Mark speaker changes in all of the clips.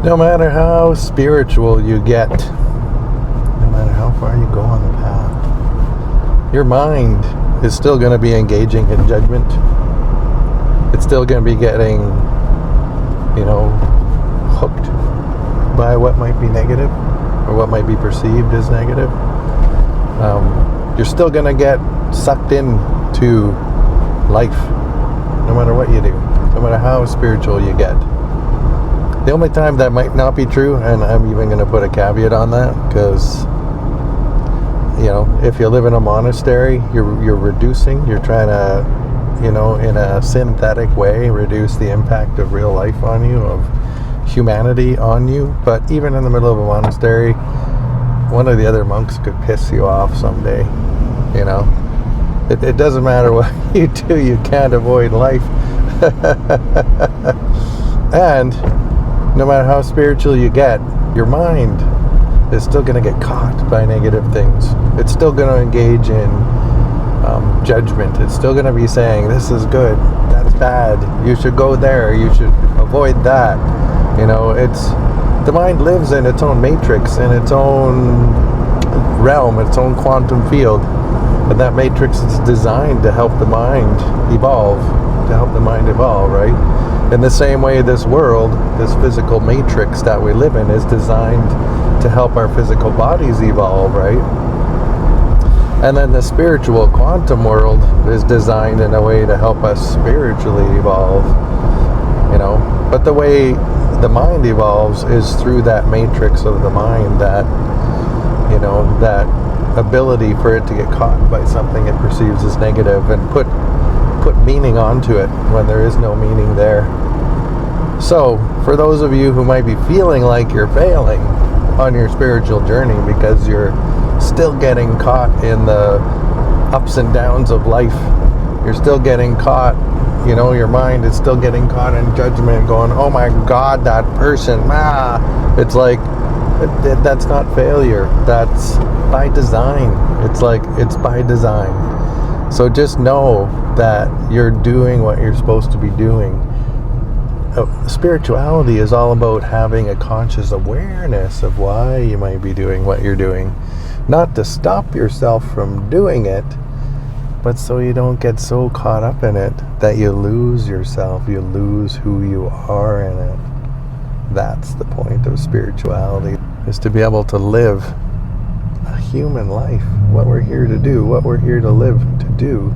Speaker 1: No matter how spiritual you get, no matter how far you go on the path, your mind is still going to be engaging in judgment. It's still going to be getting, hooked by what might be negative or what might be perceived as negative. You're still going to get sucked into life, no matter what you do, no matter how spiritual you get. The only time that might not be true, and I'm even going to put a caveat on that, because if you live in a monastery, you're reducing, you're trying to, in a synthetic way, reduce the impact of real life on you, of humanity on you. But even in the middle of a monastery, one of the other monks could piss you off someday. It doesn't matter what you do, you can't avoid life. And no matter how spiritual you get, your mind is still going to get caught by negative things. It's still going to engage in judgment. It's still going to be saying, this is good, that's bad, you should go there, you should avoid that. The mind lives in its own matrix, in its own realm, its own quantum field. And that matrix is designed to help the mind evolve, right? In the same way, this world, this physical matrix that we live in, is designed to help our physical bodies evolve, right? And then the spiritual quantum world is designed in a way to help us spiritually evolve, But the way the mind evolves is through that matrix of the mind, that ability for it to get caught by something it perceives as negative and put meaning onto it when there is no meaning there. So, for those of you who might be feeling like you're failing on your spiritual journey because you're still getting caught in the ups and downs of life, you're still getting caught, your mind is still getting caught in judgment, going, oh my God, that person, it's like, that's not failure, that's by design. It's by design. So just know that you're doing what you're supposed to be doing. Spirituality is all about having a conscious awareness of why you might be doing what you're doing. Not to stop yourself from doing it, but so you don't get so caught up in it that you lose yourself, you lose who you are in it. That's the point of spirituality, is to be able to live a human life, what we're here to do, what we're here to live to do,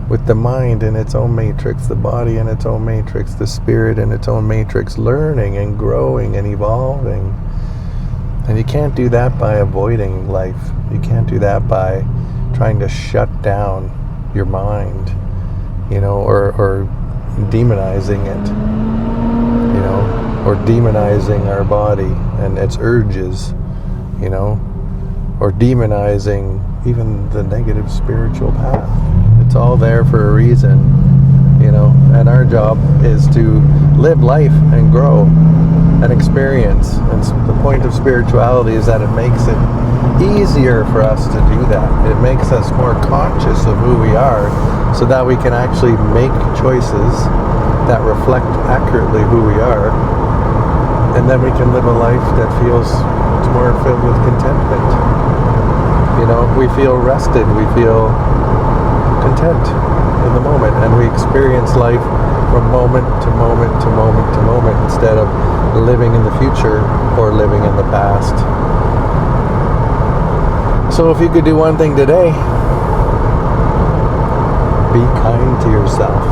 Speaker 1: with the mind in its own matrix, the body in its own matrix, the spirit in its own matrix, learning and growing and evolving. And you can't do that by avoiding life. You can't do that by trying to shut down your mind, or demonizing it, or demonizing our body and its urges, or demonizing even the negative spiritual path. It's all there for a reason, and our job is to live life and grow and experience. And the point of spirituality is that it makes it easier for us to do that. It makes us more conscious of who we are, so that we can actually make choices that reflect accurately who we are, and then we can live a life that feels more filled with contentment. We feel rested, we feel content in the moment, and we experience life from moment to moment to moment to moment, instead of living in the future or living in the past. So if you could do one thing today, be kind to yourself.